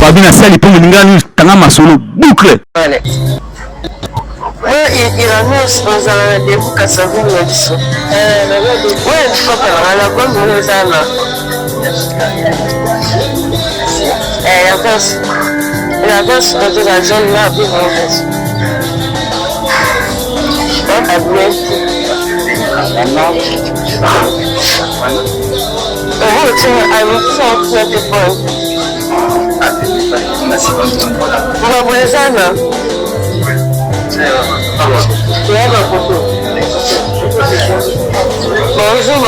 babina sali pour ngani tanga masolo boucle. Il annonce dans un début qu'à savoir le disque. Ouais, je crois que la bonne bonne sana. Il avance dans la zone là, puis on fait. Bonjour.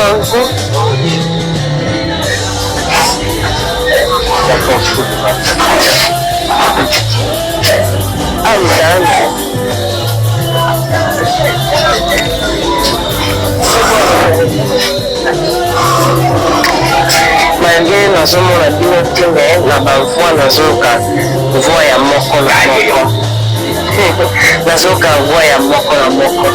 Malgré nazomona bino tenge na bavoi nazoka voi ya moko na moko nazoka voi ya moko na moko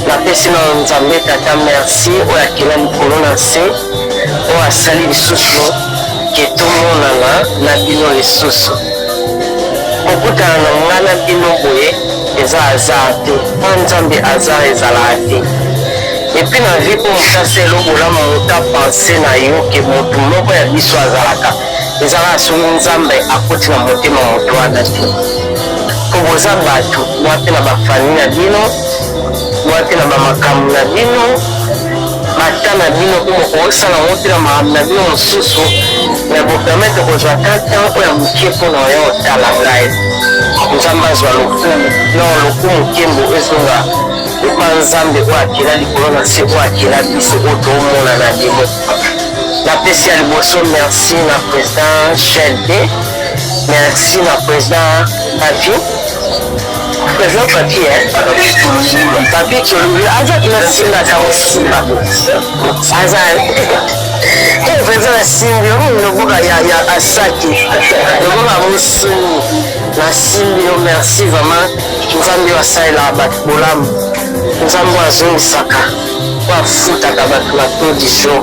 napesi na nzambe tata merci oyo akela likolo na se oyo asali lisusu ke tomonana na bino lisusu kokutana na nga na bino boye eza azar te mpo nzambe azar ezalaka te epuis na vie mpo mokasi elobolamu moto apense na yo ke motu moko ya biso azalaka ezalaka soki nzambe akoti na motema moto wana te po boza bato mwa mpe na bafami na bino mwa mpe na bamakambo na bino bata na bino mpo mokosala ngo mpe na makambo na bino mosusu me bopermetre kozwa tata oyo mokie mpo na oyo otala ngai nzambe azwa lokumu nkembo ezonga epa nzambe oyo akela likolo na se oyo akela biso oyo toomona na limo napesi ya liboso merci na président GLD merci na président papi toluli aza nasimba aza kosimba aza président asimbi loboka ya asaki loboka mosuni nasimbi yo merci vraiment nzambe asalelaka bato bolamu nzambe azongisaka po afutaka bato na tour du jour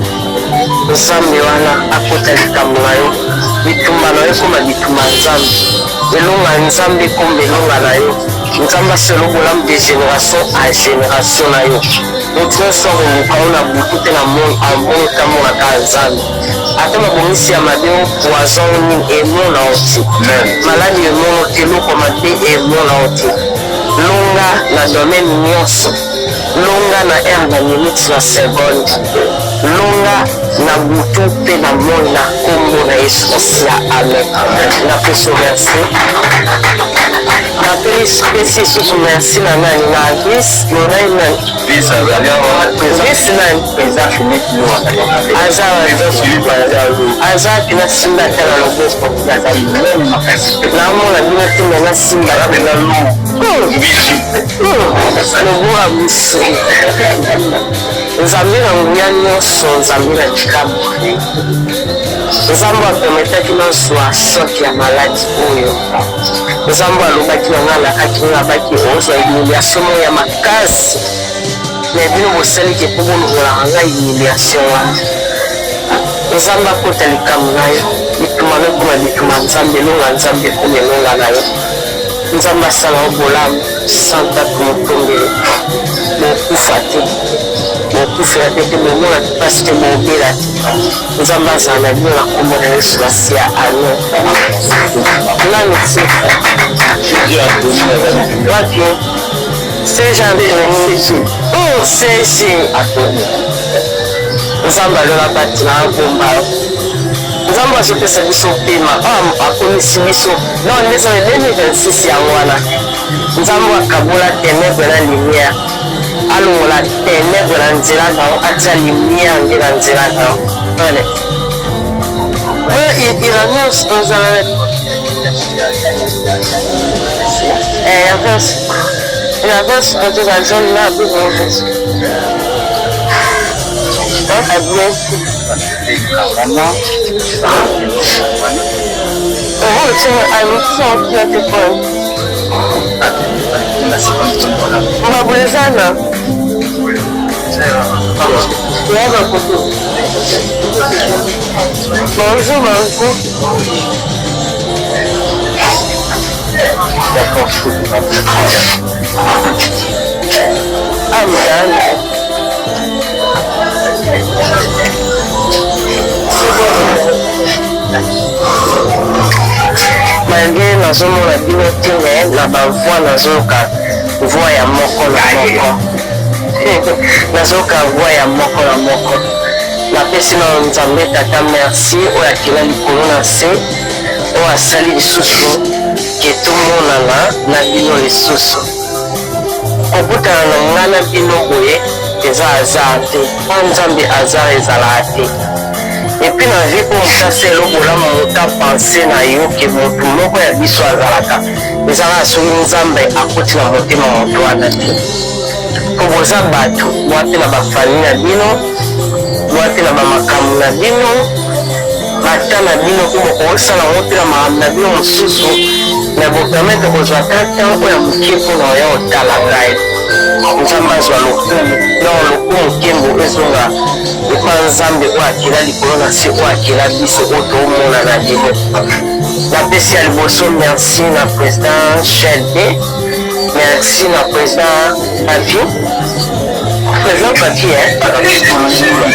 nzambe wana akota likambo na yo bitumba na yo ekoma bitumba nzambe elonga nzambe ekomba elonga na yo nzambe aselo bolamu de génération à génération na yo motu nyonso akomoka yo na butu te na ambongo tambolaka nzambe ata mabongisi ya mabe poison nini emona yo te maladi emono te eloko mabe emona yo te longa na domaine nyonso longa na aire na minute na seconde longa na butu mpe na moi na kombo na yesu osia amen napesi merci napesi lisusu merci na nani na gris yonai nani gris nani aza pina simba te na loboko naomona bino te mena simba loboka biso nzambe na nguya nyonso nzambe na likambo nzambe apermetaki nazwa soki ya maladi oyo nzambe alobaki na nga alakaki nga baki ozwa humiliation moko ya makasi me bino bosaliki mpo bolongolaka nga humiliation wana nzambe akota likambo na yo bituma no ekoma bituma nzambe elonga nzambe ekoma elonga na yo nzambe asala yo bolamu santa tomotombele bokufa te bokufela te te bomona te mpasi te bobela te nzambe azala na bino na kombo na yesu asia amen nani te wapi seje nzambe alona batina abomba nzambe azopesa biso pema akomisi biso non ndeza 2026 yango wana nzambe akabola ténèbre na lumière alongola ténèbre na nzela nango atia lumière nde na nzela nango il annonce dans un il avance dans la zone là puis on fait mabulezana bonjour malgré nazomona bino te me na bavoi nazoyoka voi ya moko na moko nazoyoka voi ya moko na moko napesi na nzambe tata merci oyo akela likolo na se oyo asali lisusu ke tomonana na bino lisusu kokutana na ngai na bino boye eza azar te mpo nzambe azar ezalaka te epuis na vie mpo motasa elobola moto apense na yo ke motu moko ya biso azalaka ezalaka soki nzambe akoti na motema moto wana te mpo boza bato boa mpe na bafamile na bino boa mpe na bamakambo na bino bata na bino mpo bokosala ngo mpe na makambo na bino mosusu me bopermetre kozwa ta temps oyo ya moke mpona oya otala ngai nzambe azwa lokumu donc lokumu nkembo ezonga epa nzambe oyo akela likolo na se oyo akela biso oyo toomona na lelo napesi ya liboso merci na président Shelby merci na président Papi président Papi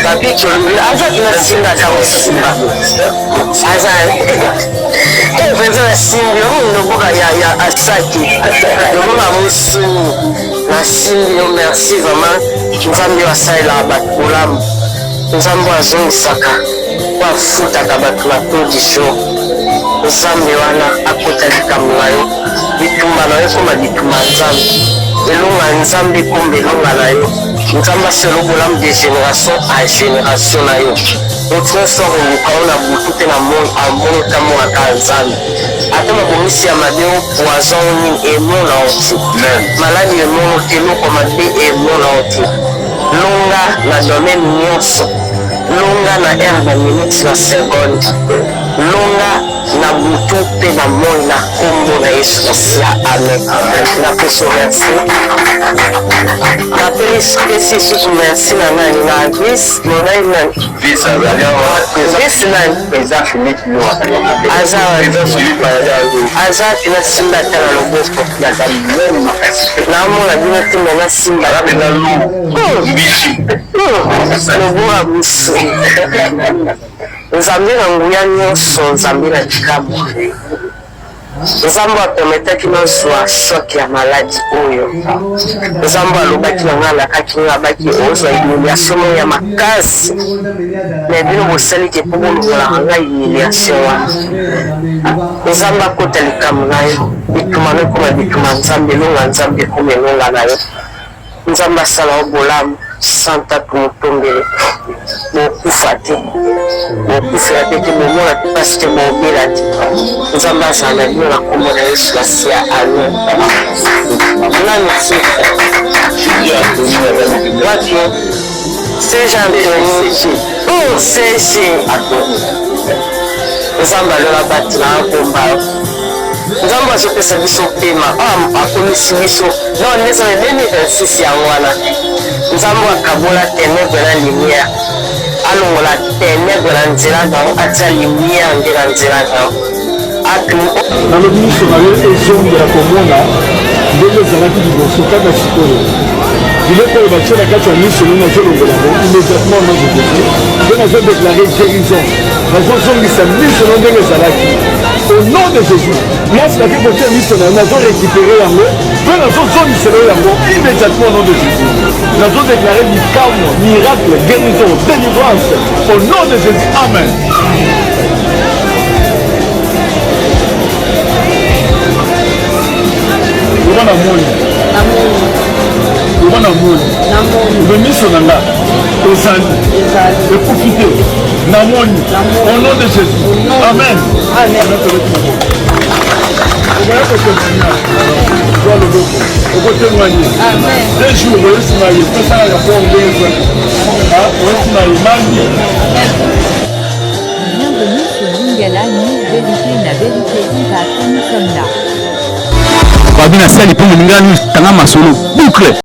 Papi tolobeli aza tina singa aza kosimba aza président asimbi loboka ya asaki loboka mosuni nasimbi yo merci vraiment nzambe oyo asalelaka bato bolamu nzambe oyo azongisaka oyo afutaka bato na tour du jour nzambe wana akota likambo na yo bitumba na yo ekoma bitumba nzambe elonga nzambe ekomba elonga na yo nzambe asala bolamu de génération à génération na yo otine sor oluka oyo na butu te na amoni otambolaka nzambe ata mabongisi ya mabe o poison nini emona oti maladi emona te eloko mabe emona oti longa na domaine nyonso longa na aire na minute na seconde longa na butu mpe na moi na kombo na yesu masiya amen napesi merci napesi lisusu merci na nani na vis monai nani aza tina simba ata na loboko naomona bino te mena simba loboka busu nzambe na nguya nyonso nzambe na likambo nzambe apermetaki nazwa shoke ya maladi oyo nzambe alobaki na ngai alakaki ngai abaki ozwa humiliation moko ya makasi me bino bosaliki mpo bolongolaka ngai humiliation wana nzambe akota likambo na yo bituma no ekoma bituma nzambe elonga nzambe ekoma elonga na yo nzambe asala o bolamu santa tumutombele bokufa te bokufela te te bomona te pasi te bobela te nzambe azala na bino na kombo na yesu masiya amen nani wapi seje antoni seje nzambe alola bati na akomba nzambe azopesa biso pema akomisi biso non ndeza 2026 yango wana nzambe akabola ténèbre na lumière alongola ténèbre na nzela nango atia lumière nde na nzela nango nalobi miso na yo ezongela komona ndenge ezalaki liboso kaka sikoyo biloko oyo batie na kati ya miso nini nazolongola ngo immédiatement nazokoti mpe nazodeklare guérison nazozongisa miso no ndenge ezalaki au nom de Jésus place naki kotia miso na yo nazorécupere yango mpe nazozongisela yo yango immédiatement au nom de Jésus nazodeklare likamwa miracle guérison délivrance au nom de Jésus amen. Oba na moni oba na moni le miso na nga ozali ekufi te na moni au nom de Jésus amen. okoya kokontina zwa loboko okotémoigne deux jours oyosima ye tosalaka mpo ngezwa oyosima ye mangi. Bienvenue sur Lingala News, vérité na vérité impact, nous sommes là. Babina sali pour Lingala News, tanga masolo boucle.